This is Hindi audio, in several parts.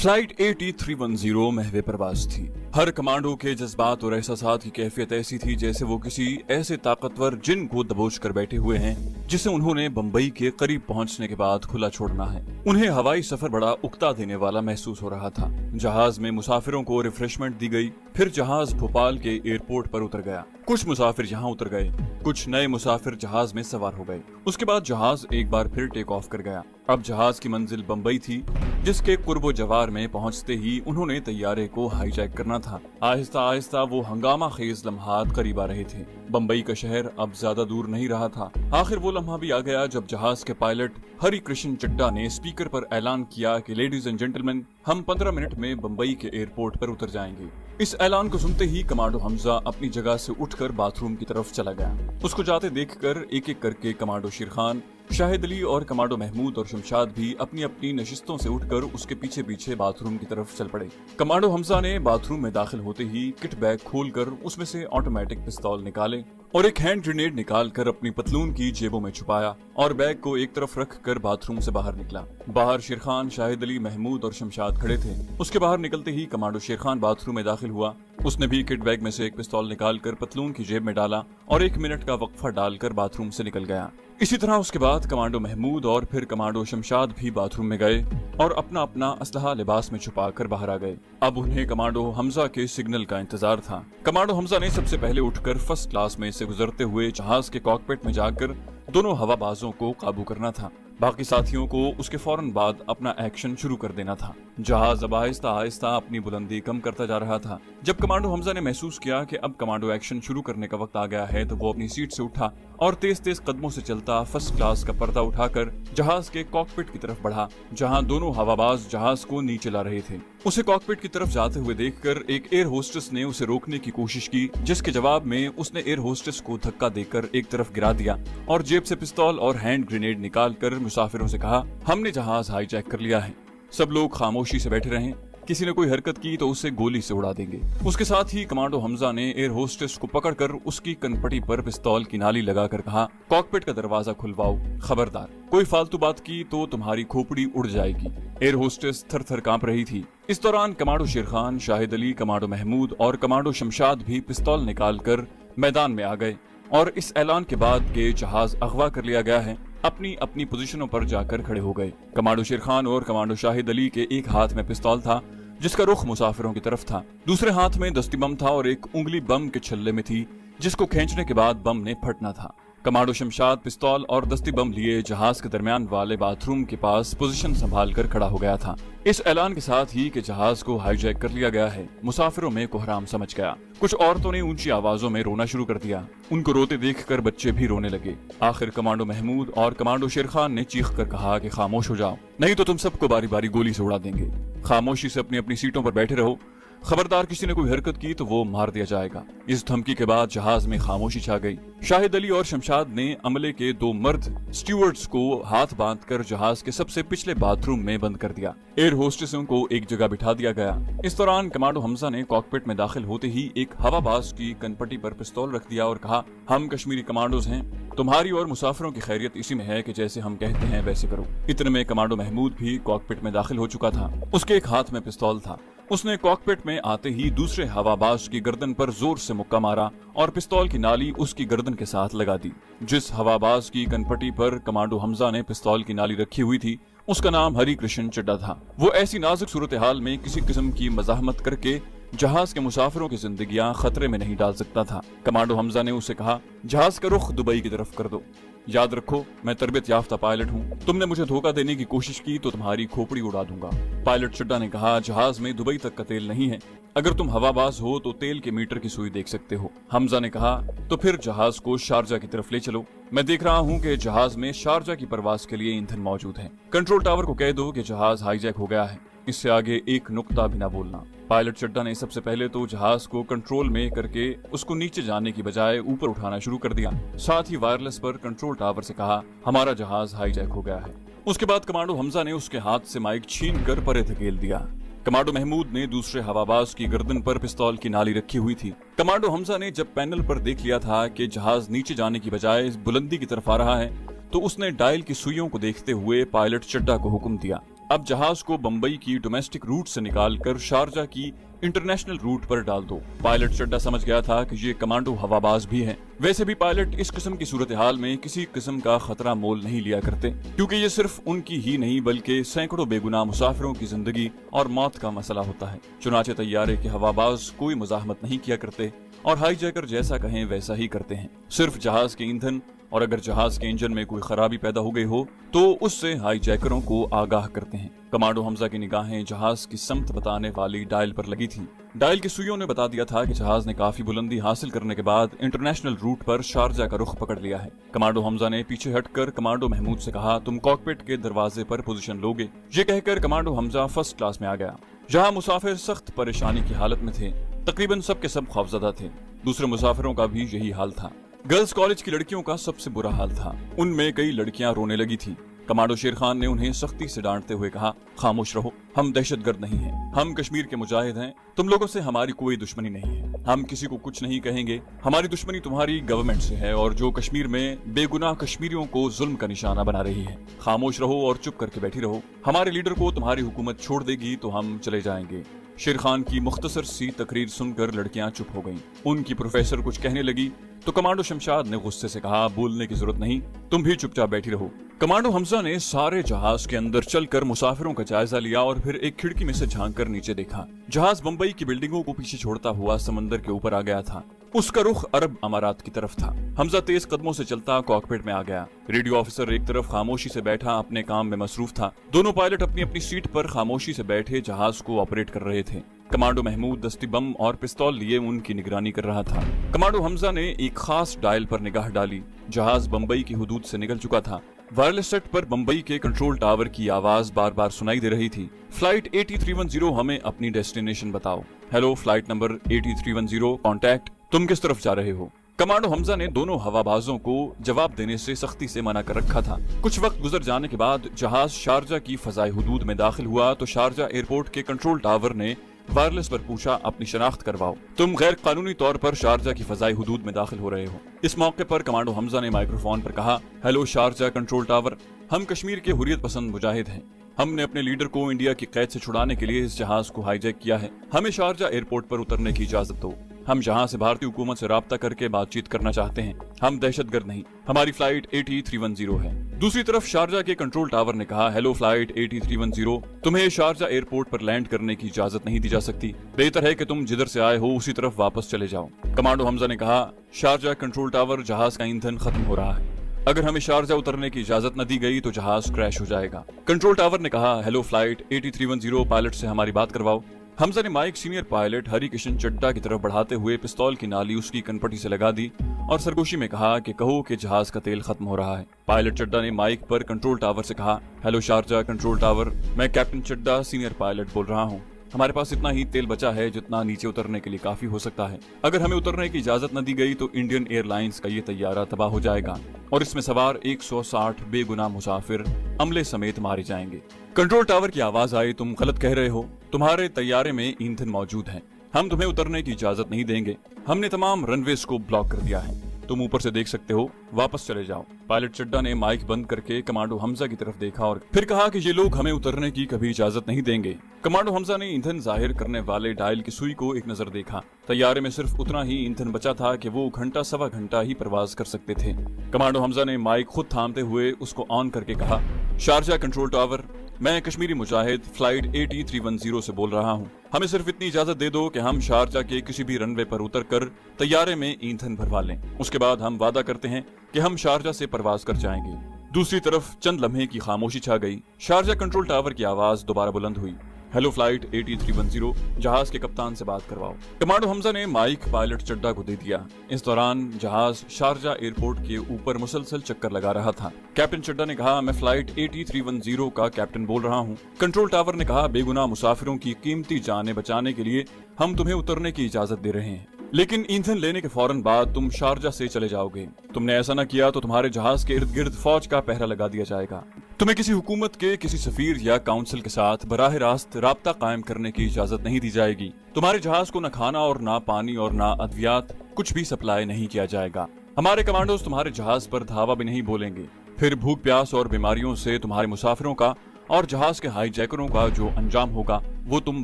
फ्लाइट AT310 महवे परवाज थी। हर कमांडो के जज्बात और एहसासात की कैफियत ऐसी थी जैसे वो किसी ऐसे ताकतवर जिन को दबोच कर बैठे हुए हैं जिसे उन्होंने बंबई के करीब पहुंचने के बाद खुला छोड़ना है। उन्हें हवाई सफर बड़ा उकता देने वाला महसूस हो रहा था। जहाज में मुसाफिरों को रिफ्रेशमेंट दी गई, फिर जहाज भोपाल के एयरपोर्ट पर उतर गया। कुछ मुसाफिर यहाँ उतर गए, कुछ नए मुसाफिर जहाज में सवार हो गए। उसके बाद जहाज एक बार फिर टेक ऑफ कर गया। अब जहाज की मंजिल बंबई थी, जिसके कुर्बो जवार में पहुंचते ही उन्होंने तैयारे को हाईजैक करना था। आहिस्ता आहिस्ता वो हंगामा खेज लम्हात करीब आ रहे थे। बंबई का शहर अब ज्यादा दूर नहीं रहा था। आखिर वो लम्हा भी आ गया जब जहाज के पायलट हरि कृष्ण चड्डा ने स्पीकर पर ऐलान किया कि लेडीज एंड जेंटलमैन, हम 15 मिनट में बंबई के एयरपोर्ट पर उतर जाएंगे। इस ऐलान को सुनते ही कमांडो हमजा अपनी जगह से उठकर बाथरूम की तरफ चला गया। उसको जाते देखकर एक एक करके कमांडो शेरखान, शाहिद अली और कमांडो महमूद और शमशाद भी अपनी अपनी नशिस्तों से उठकर उसके पीछे पीछे बाथरूम की तरफ चल पड़े। कमांडो हमजा ने बाथरूम में दाखिल होते ही किट बैग खोलकर उसमें से ऑटोमेटिक पिस्तौल निकाले और एक हैंड ग्रेनेड निकालकर अपनी पतलून की जेबों में छुपाया और बैग को एक तरफ रख कर बाथरूम से बाहर निकला। बाहर शेरखान, शाहिद अली, महमूद और शमशाद खड़े थे। उसके बाहर निकलते ही कमांडो शेरखान बाथरूम में दाखिल हुआ। उसने भी किट बैग में से एक पिस्तौल निकालकर पतलून की जेब में डाला और 1 मिनट का वक्फा डालकर बाथरूम से निकल गया। इसी तरह उसके बाद कमांडो महमूद और फिर कमांडो शमशाद भी बाथरूम में गए और अपना अपना असलहा लिबास में छुपाकर बाहर आ गए। अब उन्हें कमांडो हमजा के सिग्नल का इंतजार था। कमांडो हमजा ने सबसे पहले उठकर फर्स्ट क्लास में से गुजरते हुए जहाज के कॉकपिट में जाकर दोनों हवाबाजों को काबू करना था। बाकी साथियों को उसके फौरन बाद अपना एक्शन शुरू कर देना था। जहाज अब आहिस्ता आहिस्ता अपनी बुलंदी कम करता जा रहा था। जब कमांडो हमजा ने महसूस किया कि अब कमांडो एक्शन शुरू करने का वक्त आ गया है तो वो अपनी सीट से उठा और तेज तेज कदमों से चलता फर्स्ट क्लास का पर्दा उठाकर जहाज के कॉकपिट की तरफ बढ़ा, जहां दोनों हवाबाज जहाज को नीचे ला रहे थे। उसे कॉकपिट की तरफ जाते हुए देखकर एक एयर होस्टेस ने उसे रोकने की कोशिश की, जिसके जवाब में उसने एयर होस्टेस को धक्का देकर एक तरफ गिरा दिया और जेब से पिस्तौल और हैंड ग्रेनेड निकालकर मुसाफिरों से कहा, हमने जहाज हाईजैक कर लिया है, सब लोग खामोशी से बैठे रहें, किसी ने कोई हरकत की तो उसे गोली से उड़ा देंगे। उसके साथ ही कमांडो हमजा ने एयर होस्टेस को पकड़कर उसकी कनपटी पर पिस्तौल की नाली लगाकर कहा, कॉकपिट का दरवाजा खुलवाओ, खबरदार कोई फालतू बात की तो तुम्हारी खोपड़ी उड़ जाएगी। एयर होस्टेस थर थर कांप रही थी। इस दौरान कमांडो शेरखान, शाहिद अली, कमांडो महमूद और कमांडो शमशाद भी पिस्तौल निकालकर मैदान में आ गए और इस ऐलान के बाद के जहाज अगवा कर लिया गया है, अपनी अपनी पोजीशनों पर जाकर खड़े हो गए। कमांडो शेरखान और कमांडो शाहिद अली के एक हाथ में पिस्तौल था जिसका रुख मुसाफिरों की तरफ था, दूसरे हाथ में दस्ती बम था और एक उंगली बम के छल्ले में थी जिसको खींचने के बाद बम ने फटना था। कमांडो शमशाद पिस्तौल और दस्ती बम लिए जहाज के दरमियान वाले बाथरूम के पास पोजीशन संभाल कर खड़ा हो गया था। इस ऐलान के साथ ही कि जहाज को हाईजैक कर लिया गया है, मुसाफिरों में कोहराम समझ गया। कुछ औरतों ने ऊंची आवाजों में रोना शुरू कर दिया। उनको रोते देखकर बच्चे भी रोने लगे। आखिर कमांडो महमूद और कमांडो शेरखान ने चीख कर कहा कि खामोश हो जाओ, नहीं तो तुम सबको बारी बारी गोली से उड़ा देंगे। खामोशी से अपनी अपनी सीटों पर बैठे रहो, खबरदार किसी ने कोई हरकत की तो वो मार दिया जाएगा। इस धमकी के बाद जहाज में खामोशी छा गई। शाहिद अली और शमशाद ने अमले के 2 मर्द स्टीवर्ड्स को हाथ बांधकर जहाज के सबसे पिछले बाथरूम में बंद कर दिया। एयर होस्टेसों को एक जगह बिठा दिया गया। इस दौरान कमांडो हमजा ने कॉकपिट में दाखिल होते ही एक हवाबाज की कनपटी पर पिस्तौल रख दिया और कहा, हम कश्मीरी कमांडोज हैं, तुम्हारी और मुसाफिरों की खैरियत इसी में है कि जैसे हम कहते हैं वैसे करो। इतने में कमांडो महमूद भी कॉकपिट में दाखिल हो चुका था। उसके एक हाथ में पिस्तौल था। उसने कॉकपिट में आते ही दूसरे हवाबाज की गर्दन पर जोर से मुक्का मारा और पिस्तौल की नाली उसकी गर्दन के साथ लगा दी। जिस हवाबाज की कनपटी पर कमांडो हमजा ने पिस्तौल की नाली रखी हुई थी उसका नाम हरि कृष्ण चड्डा था। वो ऐसी नाजुक सूरत हाल में किसी किस्म की मजाहमत करके जहाज के मुसाफिरों की जिंदगियां खतरे में नहीं डाल सकता था। कमांडो हमजा ने उसे कहा, जहाज का रुख दुबई की तरफ कर दो, याद रखो मैं तरबियत याफ्ता पायलट हूँ, तुमने मुझे धोखा देने की कोशिश की तो तुम्हारी खोपड़ी उड़ा दूंगा। पायलट चड्डा ने कहा, जहाज में दुबई तक का तेल नहीं है, अगर तुम हवाबाज हो तो तेल के मीटर की सुई देख सकते हो। हमजा ने कहा, तो फिर जहाज को शारजा की तरफ ले चलो, मैं देख रहा हूँ कि जहाज में शारजा की परवाज के लिए ईंधन मौजूद है। कंट्रोल टावर को कह दो कि जहाज हाईजैक हो गया है, इससे आगे एक नुक्ता भी ना बोलना। पायलट चड्डा ने सबसे पहले तो जहाज को कंट्रोल में करके उसको नीचे जाने की बजाय ऊपर उठाना शुरू कर दिया। साथ ही वायरलेस पर कंट्रोल टावर से कहा, हमारा जहाज हाईजैक हो गया है। उसके बाद कमांडो हमजा ने उसके हाथ से माइक छीन कर परे धकेल दिया। कमांडो महमूद ने दूसरे हवाबाज की गर्दन पर पिस्तौल की नाली रखी हुई थी। कमांडो हमजा ने जब पैनल पर देख लिया था कि जहाज नीचे जाने की बजाय बुलंदी की तरफ आ रहा है तो उसने डायल की सुइयों को देखते हुए पायलट चड्डा को हुक्म दिया, अब जहाज को बंबई की डोमेस्टिक रूट से निकालकर शारजा की इंटरनेशनल रूट पर डाल दो। पायलट चड्ढा समझ गया था कि ये कमांडो हवाबाज भी हैं। वैसे भी पायलट इस किस्म की सूरत हाल में किसी किस्म का खतरा मोल नहीं लिया करते, क्योंकि ये सिर्फ उनकी ही नहीं बल्कि सैकड़ों बेगुनाह मुसाफिरों की जिंदगी और मौत का मसला होता है। चुनाचे तैयारे के हवाबाज कोई मुजाहमत नहीं किया करते और हाईजैकर जैसा कहें वैसा ही करते हैं। सिर्फ जहाज के ईंधन और अगर जहाज के इंजन में कोई खराबी पैदा हो गई हो तो उससे हाईजैकरों को आगाह करते हैं। कमांडो हमजा की निगाहें जहाज की समत बताने वाली डायल पर लगी थी। डायल की सुइयों ने बता दिया था कि जहाज ने काफी बुलंदी हासिल करने के बाद इंटरनेशनल रूट पर शारजा का रुख पकड़ लिया है। कमांडो हमजा ने पीछे हटकर कमांडो महमूद से कहा, तुम कॉकपिट के दरवाजे पर पोजीशन लोगे। ये कहकर कमांडो हमजा फर्स्ट क्लास में आ गया। जहां मुसाफिर सख्त परेशानी की हालत में थे, तकरीबन सब के सब खौफजदा थे। दूसरे मुसाफिरों का भी यही हाल था। गर्ल्स कॉलेज की लड़कियों का सबसे बुरा हाल था। उनमें कई लड़कियां रोने लगी थी। कमांडो शेर खान ने उन्हें सख्ती से डांटते हुए कहा, खामोश रहो, हम दहशतगर्द नहीं हैं, हम कश्मीर के मुजाहिद हैं, तुम लोगों से हमारी कोई दुश्मनी नहीं है, हम किसी को कुछ नहीं कहेंगे, हमारी दुश्मनी तुम्हारी गवर्नमेंट से है और जो कश्मीर में बेगुनाह कश्मीरियों को जुल्म का निशाना बना रही है। खामोश रहो और चुप करके बैठी रहो, हमारे लीडर को तुम्हारी हुकूमत छोड़ देगी तो हम चले जाएंगे। शेर खान की मुख्तसर सी तकरीर सुनकर लड़कियां चुप हो गईं। उनकी प्रोफेसर कुछ कहने लगी तो कमांडो शमशाद ने गुस्से से कहा, बोलने की जरूरत नहीं, तुम भी चुपचाप बैठी रहो। कमांडो हमजा ने सारे जहाज के अंदर चलकर मुसाफिरों का जायजा लिया और फिर एक खिड़की में से झांककर नीचे देखा। जहाज बंबई की बिल्डिंगों को पीछे छोड़ता हुआ समंदर के ऊपर आ गया था। उसका रुख अरब अमारात की तरफ था। हमजा तेज कदमों से चलता कॉकपिट में आ गया। रेडियो ऑफिसर एक तरफ खामोशी से बैठा अपने काम में मसरूफ था। दोनों पायलट अपनी अपनी सीट पर खामोशी से बैठे जहाज को ऑपरेट कर रहे थे। कमांडो महमूद दस्ती बम और पिस्तौल लिए उनकी निगरानी कर रहा था। कमांडो हमजा ने एक खास डायल पर निगाह डाली। जहाज बंबई की हुदूद से निकल चुका था। वायरलेस सेट पर बंबई के कंट्रोल टावर की आवाज बार बार सुनाई दे रही थी। फ्लाइट 8310 हमें अपनी डेस्टिनेशन बताओ। हेलो फ्लाइट नंबर 8310 कॉन्टैक्ट, तुम किस तरफ जा रहे हो? कमांडो हमजा ने दोनों हवाबाजों को जवाब देने से सख्ती से मना कर रखा था। कुछ वक्त गुजर जाने के बाद जहाज शारजा की फजाई हुदूद में दाखिल हुआ तो शारजा एयरपोर्ट के कंट्रोल टावर ने वायरलेस पर पूछा, अपनी शनाख्त करवाओ, तुम गैर कानूनी तौर पर शारजा की फजाई हुदूद में दाखिल हो रहे हो। इस मौके पर कमांडो हमजा ने माइक्रोफोन पर कहा, हेलो शारजा कंट्रोल टावर, हम कश्मीर के हुर्रियत पसंद मुजाहिद हैं। हमने अपने लीडर को इंडिया की कैद से छुड़ाने के लिए इस जहाज को हाईजैक किया है। हमें शारजा एयरपोर्ट पर उतरने की इजाजत दो। हम जहां से भारतीय हुकूमत से राब्ता करके बातचीत करना चाहते हैं। हम दहशतगर्द नहीं, हमारी फ्लाइट 8310 है। दूसरी तरफ शारजा के कंट्रोल टावर ने कहा, हेलो फ्लाइट 8310, तुम्हें शारजा एयरपोर्ट पर लैंड करने की इजाजत नहीं दी जा सकती। बेहतर है कि तुम जिधर से आए हो उसी तरफ वापस चले जाओ। कमांडो हमजा ने कहा, शारजा कंट्रोल टावर, जहाज का ईंधन खत्म हो रहा है। अगर हमें शारजा उतरने की इजाजत न दी गई तो जहाज क्रैश हो जाएगा। कंट्रोल टावर ने कहा, हेलो फ्लाइट 8310, पायलट से हमारी बात करवाओ। हमजा ने mic senior pilot Hari Kishan Chadha की तरफ बढ़ाते हुए पिस्तौल की नाली उसकी कनपटी से लगा दी और सरगोशी में कहा कि कहो कि जहाज का तेल खत्म हो रहा है। पायलट चड्ढा ने माइक पर कंट्रोल टावर से कहा, हेलो शारजा कंट्रोल टावर, मैं कैप्टन चड्ढा सीनियर पायलट बोल रहा हूँ। हमारे पास इतना ही तेल बचा है जितना नीचे उतरने के लिए काफी हो सकता है। अगर हमें उतरने की इजाजत न दी गई तो इंडियन एयरलाइंस का ये तैयारा तबाह हो जाएगा और इसमें सवार 160 बेगुनाह मुसाफिर अमले समेत मारे जाएंगे। कंट्रोल टावर की आवाज आई, तुम गलत कह रहे हो, तुम्हारे तैयारे में ईंधन मौजूद है, हम तुम्हें उतरने की इजाजत नहीं देंगे। हमने तमाम रनवेज को ब्लॉक कर दिया है, तुम ऊपर से देख सकते हो, वापस चले जाओ। पायलट चड्ढा ने माइक बंद करके कमांडो हमजा की तरफ देखा और फिर कहा कि ये लोग हमें उतरने की कभी इजाजत नहीं देंगे। कमांडो हमजा ने ईंधन जाहिर करने वाले डायल की सुई को एक नजर देखा। तैयारे में सिर्फ उतना ही ईंधन बचा था कि वो घंटा सवा घंटा ही परवाज कर सकते थे। कमांडो हमजा ने माइक खुद थामते हुए उसको ऑन करके कहा, शारजा कंट्रोल टावर, मैं कश्मीरी मुजाहिद फ्लाइट 8310 से बोल रहा हूँ। हमें सिर्फ इतनी इजाजत दे दो कि हम शारजा के किसी भी रनवे पर उतरकर तैयारे में ईंधन भरवा लें। उसके बाद हम वादा करते हैं कि हम शारजा से परवाज कर जाएंगे। दूसरी तरफ चंद लम्हे की खामोशी छा गई। शारजा कंट्रोल टावर की आवाज दोबारा बुलंद हुई, हेलो फ्लाइट 8310, जहाज के कप्तान से बात करवाओ। कमांडो हमजा ने माइक पायलट चड्ढा को दे दिया। इस दौरान जहाज शारजा एयरपोर्ट के ऊपर मुसलसल चक्कर लगा रहा था। कैप्टन चड्ढा ने कहा, मैं फ्लाइट 8310 का कैप्टन बोल रहा हूँ। कंट्रोल टावर ने कहा, बेगुनाह मुसाफिरों की कीमती जानें बचाने के लिए हम तुम्हें उतरने की इजाजत दे रहे हैं, लेकिन ईंधन लेने के फौरन बाद तुम शारजा से चले जाओगे। तुमने ऐसा न किया तो तुम्हारे जहाज के इर्द गिर्द फौज का पहरा लगा दिया जाएगा। तुम्हें किसी हुकूमत के किसी सफीर या काउंसिल के साथ बराह रास्त राब्ता कायम करने की इजाजत नहीं दी जाएगी। तुम्हारे जहाज को न खाना और ना पानी और ना अद्वियात कुछ भी सप्लाई नहीं किया जाएगा। हमारे कमांडोज तुम्हारे जहाज पर धावा भी नहीं बोलेंगे। फिर भूख प्यास और बीमारियों से तुम्हारे मुसाफिरों का और जहाज के हाईजैकरों का जो अंजाम होगा वो तुम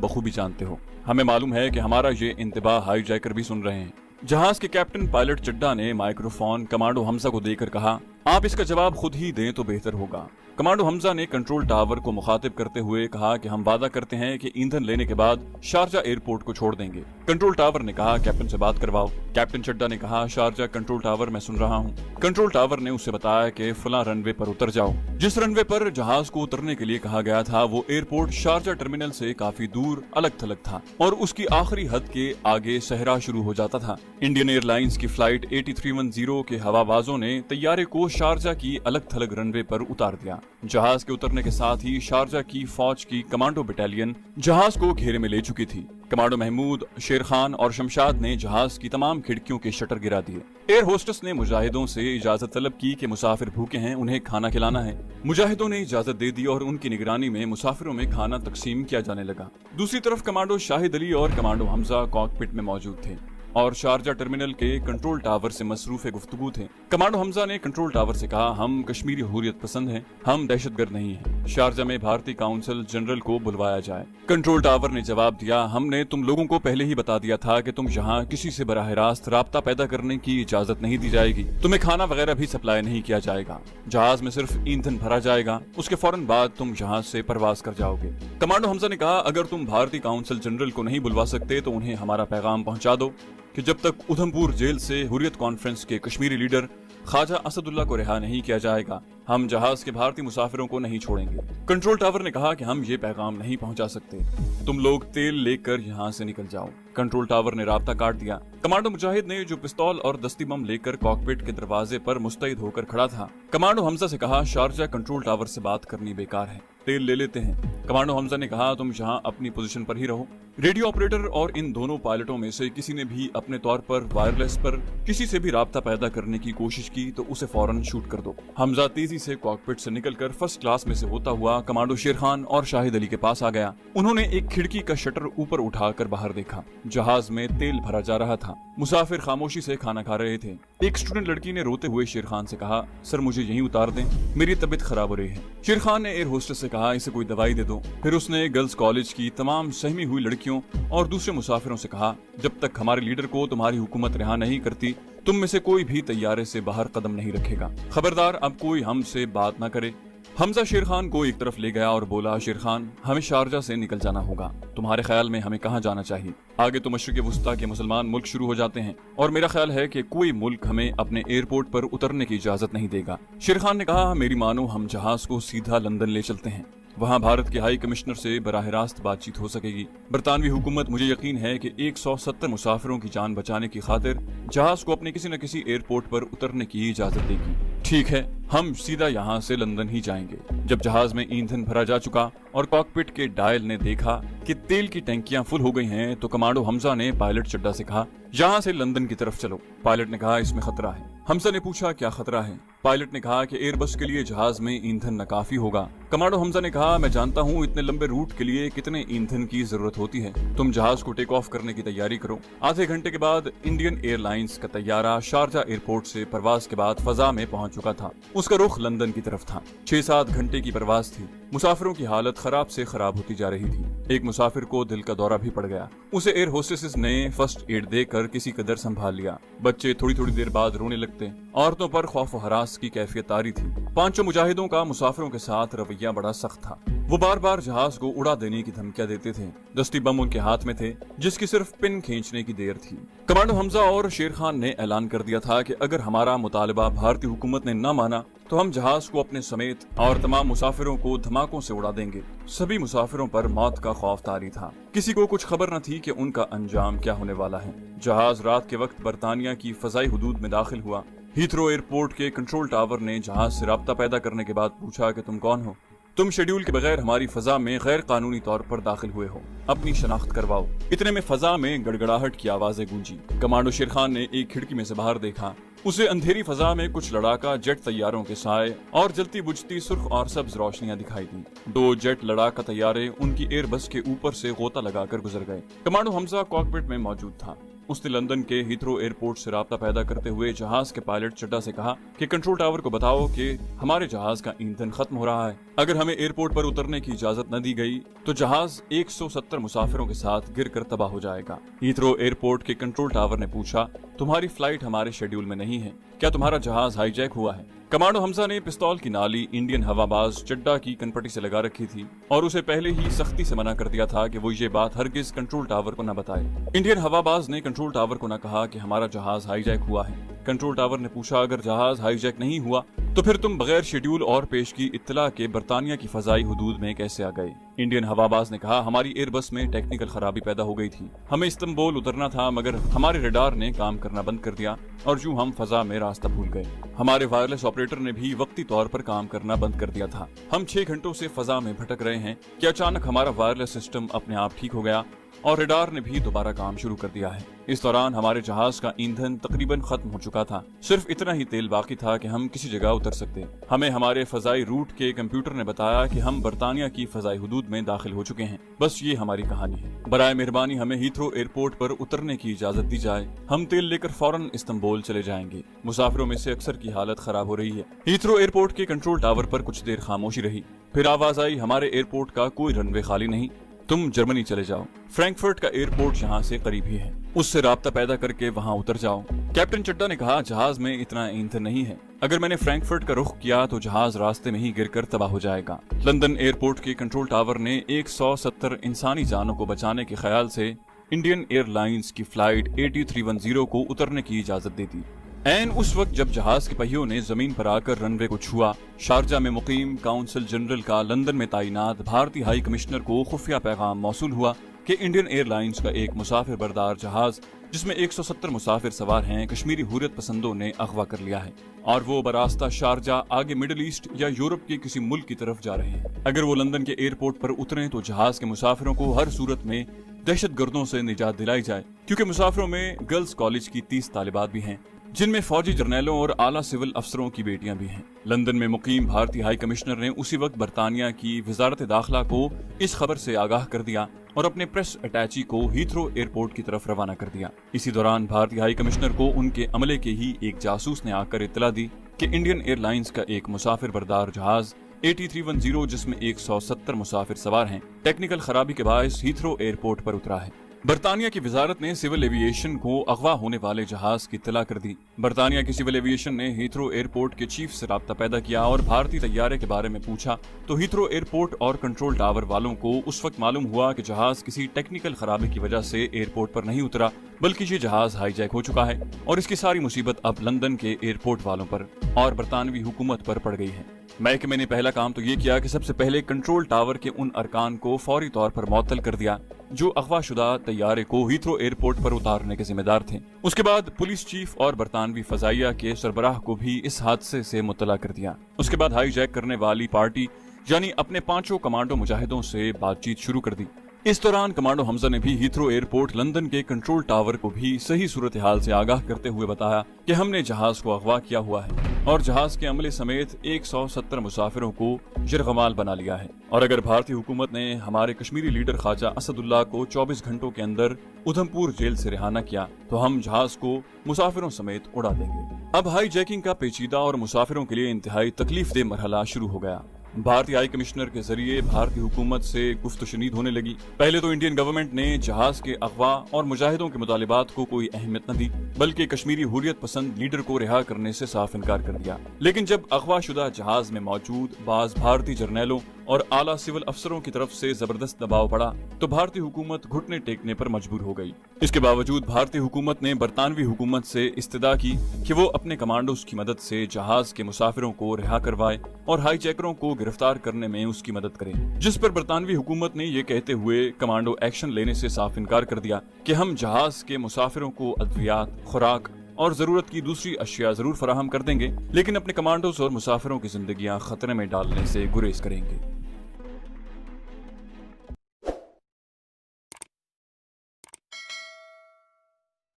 बखूबी जानते हो। हमें मालूम है कि हमारा ये इंतबाह हाईजैकर भी सुन रहे हैं। जहाज के कैप्टन पायलट चड्डा ने माइक्रोफोन कमांडो हमजा को देकर कहा, आप इसका जवाब खुद ही दें तो बेहतर होगा। कमांडो हमजा ने कंट्रोल टावर को मुखातिब करते हुए कहा कि हम वादा करते हैं कि ईंधन लेने के बाद शारजा एयरपोर्ट को छोड़ देंगे। कंट्रोल टावर ने कहा, कैप्टन से बात करवाओ। कैप्टन चड्डा ने कहा, शारजा कंट्रोल टावर मैं सुन रहा हूँ। कंट्रोल टावर ने उसे बताया कि फला रनवे पर उतर जाओ। जिस रनवे पर जहाज को उतरने के लिए कहा गया था वो एयरपोर्ट शारजा टर्मिनल से काफी दूर अलग थलग था और उसकी आखिरी हद के आगे सहरा शुरू हो जाता था। इंडियन एयरलाइंस की फ्लाइट 8310 के हवाबाजों ने तैयारे को शारजा की अलग थलग रनवे पर उतार दिया। जहाज के उतरने के साथ ही शारजा की फौज की कमांडो बटालियन जहाज को घेरे में ले चुकी थी। कमांडो महमूद, शेर खान और शमशाद ने जहाज की तमाम खिड़कियों के शटर गिरा दिए। एयर होस्टेस ने मुजाहिदों से इजाजत तलब की कि मुसाफिर भूखे हैं, उन्हें खाना खिलाना है। मुजाहिदों ने इजाजत दे दी और उनकी निगरानी में मुसाफिरों में खाना तकसीम किया जाने लगा। दूसरी तरफ कमांडो शाहिद अली और कमांडो हमजा कॉकपिट में मौजूद थे और शारजा टर्मिनल के कंट्रोल टावर से मसरूफ गुफ्तगू थे। कमांडो हमजा ने कंट्रोल टावर से कहा, हम कश्मीरी हुर्रियत पसंद हैं, हम दहशतगर्द नहीं हैं। शारजा में भारतीय काउंसिल जनरल को बुलवाया जाए। कंट्रोल टावर ने जवाब दिया, हमने तुम लोगों को पहले ही बता दिया था कि तुम यहाँ किसी से बराह रास्त राब्ता पैदा करने की इजाजत नहीं दी जाएगी। तुम्हें खाना वगैरह भी सप्लाई नहीं किया जाएगा। जहाज में सिर्फ ईंधन भरा जाएगा, उसके फौरन बाद तुम जहाज से परवाज कर जाओगे। कमांडो हमजा ने कहा, अगर तुम भारतीय काउंसिल जनरल को नहीं बुलवा सकते तो उन्हें हमारा पैगाम पहुंचा दो कि जब तक उधमपुर जेल से हुर्रियत कॉन्फ्रेंस के कश्मीरी लीडर ख्वाजा असदुल्ला को रिहा नहीं किया जाएगा, हम जहाज के भारतीय मुसाफिरों को नहीं छोड़ेंगे। कंट्रोल टावर ने कहा कि हम ये पैगाम नहीं पहुंचा सकते, तुम लोग तेल लेकर यहाँ से निकल जाओ। कंट्रोल टावर ने राब्ता काट दिया। कमांडो मुजाहिद ने जो पिस्तौल और दस्ती बम लेकर कॉकपिट के दरवाजे पर मुस्तैद होकर खड़ा था, कमांडो हमजा से कहा, शारजा कंट्रोल टावर से बात करनी बेकार है, तेल ले लेते हैं। कमांडो हमजा ने कहा, तुम यहाँ अपनी पोजीशन पर ही रहो। रेडियो ऑपरेटर और इन दोनों पायलटों में से किसी ने भी अपने तौर पर वायरलेस पर किसी से भी राब्ता पैदा करने की कोशिश की तो उसे फौरन शूट कर दो। हमजा तेजी से कॉकपिट से निकलकर फर्स्ट क्लास में से होता हुआ कमांडो शेर खान और शाहिद अली के पास आ गया। उन्होंने एक खिड़की का शटर ऊपर उठाकर बाहर देखा। जहाज में तेल भरा जा रहा था। मुसाफिर खामोशी से खाना खा रहे थे। एक स्टूडेंट लड़की ने रोते हुए शेर खान से कहा, सर मुझे यहीं उतार दें, मेरी तबीयत खराब हो रही है। शेर खान ने एयर होस्टेस से कहा, इसे कोई दवाई दे दो। फिर उसने गर्ल्स कॉलेज की तमाम सहमी हुई लड़कियों और दूसरे मुसाफिरों से कहा, जब तक हमारे लीडर को तुम्हारी हुकूमत रिहा नहीं करती तुम में से कोई भी तैयारे से बाहर कदम नहीं रखेगा। खबरदार अब कोई हमसे बात ना करे। हमजा शेर खान को एक तरफ ले गया और बोला, शेर खान हमें शारजा से निकल जाना होगा, तुम्हारे ख्याल में हमें कहाँ जाना चाहिए? आगे तो मशरिक़ वुस्ता के मुसलमान मुल्क शुरू हो जाते हैं और मेरा ख्याल है कि कोई मुल्क हमें अपने एयरपोर्ट पर उतरने की इजाजत नहीं देगा। शेर खान ने कहा, मेरी मानो हम जहाज को सीधा लंदन ले चलते हैं, वहाँ भारत के हाई कमिश्नर से बराह रास्त बातचीत हो सकेगी। बरतानवी हुकूमत मुझे यकीन है कि 170 मुसाफिरों की जान बचाने की खातिर जहाज को अपने किसी न किसी एयरपोर्ट पर उतरने की इजाजत देगी। ठीक है, हम सीधा यहाँ से लंदन ही जाएंगे। जब जहाज में ईंधन भरा जा चुका और कॉकपिट के डायल ने देखा कि तेल की टंकियां फुल हो गई हैं, तो कमांडो हमजा ने पायलट चड्डा से कहा, यहाँ से लंदन की तरफ चलो। पायलट ने कहा, इसमें खतरा है। हमजा ने पूछा, क्या खतरा है? पायलट ने कहा कि एयरबस के लिए जहाज में ईंधन नाकाफी होगा। कमांडो हमजा ने कहा, मैं जानता हूँ इतने लंबे रूट के लिए कितने ईंधन की जरूरत होती है। तुम जहाज को टेक ऑफ करने की तैयारी करो। आधे घंटे के बाद इंडियन एयरलाइंस का तैयारा शारजा एयरपोर्ट से परवाज के बाद फजा में पहुंच चुका था। उसका रुख लंदन की तरफ था। 6-7 घंटे की परवाज थी। मुसाफिरों की हालत खराब से खराब होती जा रही थी। एक मुसाफिर को दिल का दौरा भी पड़ गया। उसे एयर होस्टेसेस ने फर्स्ट एड देकर किसी कदर संभाल लिया। बच्चे थोड़ी थोड़ी देर बाद रोने लगते। औरतों पर खौफ व हरास की कैफियत तारी थी। 5 मुजाहिदों का मुसाफिरों के साथ रवैया बड़ा सख्त था। वो बार बार जहाज को उड़ा देने की धमकियां देते थे। दस्ती बम उनके हाथ में थे, जिसकी सिर्फ पिन खींचने की देर थी। कमांडो हमजा और शेर खान ने ऐलान कर दिया था कि अगर हमारा मुतालबा भारतीय हुकूमत ने न माना तो हम जहाज को अपने समेत और तमाम मुसाफिरों को धमाकों से उड़ा देंगे। सभी मुसाफिरों पर मौत का खौफ तारी था। किसी को कुछ खबर न थी कि उनका अंजाम क्या होने वाला है। जहाज रात के वक्त बरतानिया की फजाई हुदूद में दाखिल हुआ। हीथ्रो एयरपोर्ट के कंट्रोल टावर ने जहाज से राब्ता पैदा करने के बाद पूछा कि तुम कौन हो? तुम शेड्यूल के बगैर हमारी फजा में गैर कानूनी तौर पर दाखिल हुए हो, अपनी शनाख्त करवाओ। इतने में फजा में गड़गड़ाहट की आवाजें गूंजी। कमांडो शेर खान ने एक खिड़की में से बाहर देखा। उसे अंधेरी फजा में कुछ लड़ाका जेट तैयारों के साए और जलती बुझती सुर्ख और सब्ज रोशनियां दिखाई दी। 2 जेट लड़ाका तैयारे उनकी एयरबस के ऊपर से गोता लगाकर गुजर गए। कमांडो हमजा कॉकपिट में मौजूद था। उसने लंदन के हीथ्रो एयरपोर्ट से राब्ता पैदा करते हुए जहाज के पायलट चड्डा से कहा कि कंट्रोल टावर को बताओ कि हमारे जहाज का ईंधन खत्म हो रहा है। अगर हमें एयरपोर्ट पर उतरने की इजाजत न दी गई तो जहाज 170 मुसाफिरों के साथ गिरकर तबाह हो जाएगा। हीथ्रो एयरपोर्ट के कंट्रोल टावर ने पूछा, तुम्हारी फ्लाइट हमारे शेड्यूल में नहीं है, क्या तुम्हारा जहाज हाईजैक हुआ है? कमांडो हमजा ने पिस्तौल की नाली इंडियन हवाबाज चड्डा की कनपटी से लगा रखी थी और उसे पहले ही सख्ती से मना कर दिया था कि वो ये बात हरगिज कंट्रोल टावर को न बताए। इंडियन हवाबाज ने कंट्रोल टावर को न कहा कि हमारा जहाज हाईजैक हुआ है। कंट्रोल टावर ने पूछा, अगर जहाज हाईजैक नहीं हुआ तो फिर तुम बगैर शेड्यूल और पेश की इत्तला के बरतानिया की फजाई हुदूद में कैसे आ गए? इंडियन हवाबाज ने कहा, हमारी एयरबस में टेक्निकल खराबी पैदा हो गई थी, हमें इस्तांबुल उतरना था मगर हमारे रडार ने काम करना बंद कर दिया और यूं हम फजा में रास्ता भूल गए। हमारे वायरलेस ऑपरेटर ने भी वक्ती तौर पर काम करना बंद कर दिया था। हम 6 घंटों से फजा में भटक रहे हैं कि अचानक हमारा वायरलेस सिस्टम अपने आप ठीक हो गया और रडार ने भी दोबारा काम शुरू कर दिया है। इस दौरान हमारे जहाज का ईंधन तकरीबन खत्म हो चुका था, सिर्फ इतना ही तेल बाकी था कि हम किसी जगह उतर सकते। हमें हमारे फजाई रूट के कंप्यूटर ने बताया कि हम बरतानिया की फजाई हुदूद में दाखिल हो चुके हैं। बस ये हमारी कहानी है। बराए मेहरबानी हमें हीथ्रो एयरपोर्ट पर उतरने की इजाजत दी जाए, हम तेल लेकर फौरन इस्तांबुल चले जाएंगे। मुसाफिरों में से अक्सर की हालत खराब हो रही है। हीथ्रो एयरपोर्ट के कंट्रोल टावर पर कुछ देर खामोशी रही, फिर आवाज आई, हमारे एयरपोर्ट का कोई रनवे खाली नहीं, तुम जर्मनी चले जाओ। फ्रैंकफर्ट का एयरपोर्ट यहाँ से करीब ही है, उससे राब्ता पैदा करके वहाँ उतर जाओ। कैप्टन चड्डा ने कहा, जहाज में इतना ईंधन नहीं है, अगर मैंने फ्रैंकफर्ट का रुख किया तो जहाज रास्ते में ही गिरकर तबाह हो जाएगा। लंदन एयरपोर्ट के कंट्रोल टावर ने 170 इंसानी जानों को बचाने के ख्याल से इंडियन एयरलाइंस की फ्लाइट 8310 को उतरने की इजाजत दे दी। ऐन उस वक्त जब जहाज के पहियों ने जमीन पर आकर रनवे को छुआ, शारजा में मुकीम काउंसिल जनरल का लंदन में तैनात भारतीय हाई कमिश्नर को खुफिया पैगाम मौसूल हुआ कि इंडियन एयरलाइंस का एक मुसाफिर बरदार जहाज जिसमें 170 मुसाफिर सवार हैं, कश्मीरी हुर्रियत पसंदों ने अगवा कर लिया है और वो बरास्ता शारजा आगे मिडिल ईस्ट या यूरोप के किसी मुल्क की तरफ जा रहे हैं। अगर वो लंदन के एयरपोर्ट पर उतरे तो जहाज के मुसाफिरों को हर सूरत में दहशत गर्दों से निजात दिलाई जाए, क्योंकि मुसाफिरों में गर्ल्स कॉलेज की 30 तालिबात भी हैं, जिनमें फौजी जर्नैलों और आला सिविल अफसरों की बेटियां भी हैं। लंदन में मुकीम भारतीय हाई कमिश्नर ने उसी वक्त बरतानिया की वजारत दाखिला को इस खबर से आगाह कर दिया और अपने प्रेस अटैची को हीथ्रो एयरपोर्ट की तरफ रवाना कर दिया। इसी दौरान भारतीय हाई कमिश्नर को उनके अमले के ही एक जासूस ने आकर इत्तला दी कि इंडियन एयरलाइंस का एक मुसाफिर बरदार जहाज 8310 जिसमें 170 मुसाफिर सवार हैं, टेक्निकल खराबी के बायस हीथ्रो एयरपोर्ट पर उतरा है। बरतानिया की वजारत ने सिविल एविएशन को अगवा होने वाले जहाज की इत्तला कर दी। बरतानिया की सिविल एविएशन ने हीथ्रो एयरपोर्ट के चीफ से राब्ता पैदा किया और भारतीय तैयारे के बारे में पूछा तो हीथ्रो एयरपोर्ट और कंट्रोल टावर वालों को उस वक्त मालूम हुआ कि जहाज किसी टेक्निकल खराबी की वजह से एयरपोर्ट पर नहीं उतरा, बल्कि ये जहाज हाईजैक हो चुका है और इसकी सारी मुसीबत अब लंदन के एयरपोर्ट वालों पर और बरतानवी हुकूमत पर पड़ गई है। महकमे ने पहला काम तो ये किया कि सबसे पहले कंट्रोल टावर के उन अरकान को फौरी तौर पर मुअत्तल कर दिया जो अगवाशुदा तैयारे को हीथ्रो एयरपोर्ट पर उतारने के जिम्मेदार थे। उसके बाद पुलिस चीफ और बरतानवी फजाइया के सरबराह को भी इस हादसे से मुत्तला कर दिया। उसके बाद हाईजैक करने वाली पार्टी यानी अपने 5 कमांडो मुजाहिदों से बातचीत शुरू कर दी। इस दौरान कमांडो हमजा ने भी हीथ्रो एयरपोर्ट लंदन के कंट्रोल टावर को भी सही सूरत हाल से आगाह करते हुए बताया कि हमने जहाज को अगवा किया हुआ है और जहाज के अमले समेत 170 मुसाफिरों को यरगमाल बना लिया है और अगर भारतीय हुकूमत ने हमारे कश्मीरी लीडर ख्वाजा असदुल्ला को 24 घंटों के अंदर उधमपुर जेल से रिहा न किया तो हम जहाज को मुसाफिरों समेत उड़ा देंगे। अब हाई जैकिंग का पेचीदा और मुसाफिरों के लिए इंतहाई तकलीफदेह मरहला शुरू हो गया। भारतीय हाई कमिश्नर के जरिए भारतीय हुकूमत से गुफ्तशनीद होने लगी। पहले तो इंडियन गवर्नमेंट ने जहाज के अगवा और मुजाहिदों के मुतालिबात को कोई अहमियत न दी, बल्कि कश्मीरी हुर्रियत पसंद लीडर को रिहा करने से साफ इनकार कर दिया। लेकिन जब अगवा शुदा जहाज में मौजूद बाज भारतीय जर्नैलों और आला सिविल अफसरों की तरफ से जबरदस्त दबाव पड़ा तो भारतीय हुकूमत घुटने टेकने पर मजबूर हो गई। इसके बावजूद भारतीय हुकूमत ने बरतानवी हुकूमत से इस्तदा की कि वो अपने कमांडोज की मदद से जहाज के मुसाफिरों को रिहा करवाए और हाईजैकरों को गिरफ्तार करने में उसकी मदद करे, जिस पर बरतानवी हुकूमत ने ये कहते हुए कमांडो एक्शन लेने से साफ इनकार कर दिया कि हम जहाज के मुसाफिरों को अद्वियात, खुराक और जरूरत की दूसरी अशिया जरूर फराहम कर देंगे, लेकिन अपने कमांडोज और मुसाफिरों की जिंदगियां खतरे में डालने से गुरेज करेंगे।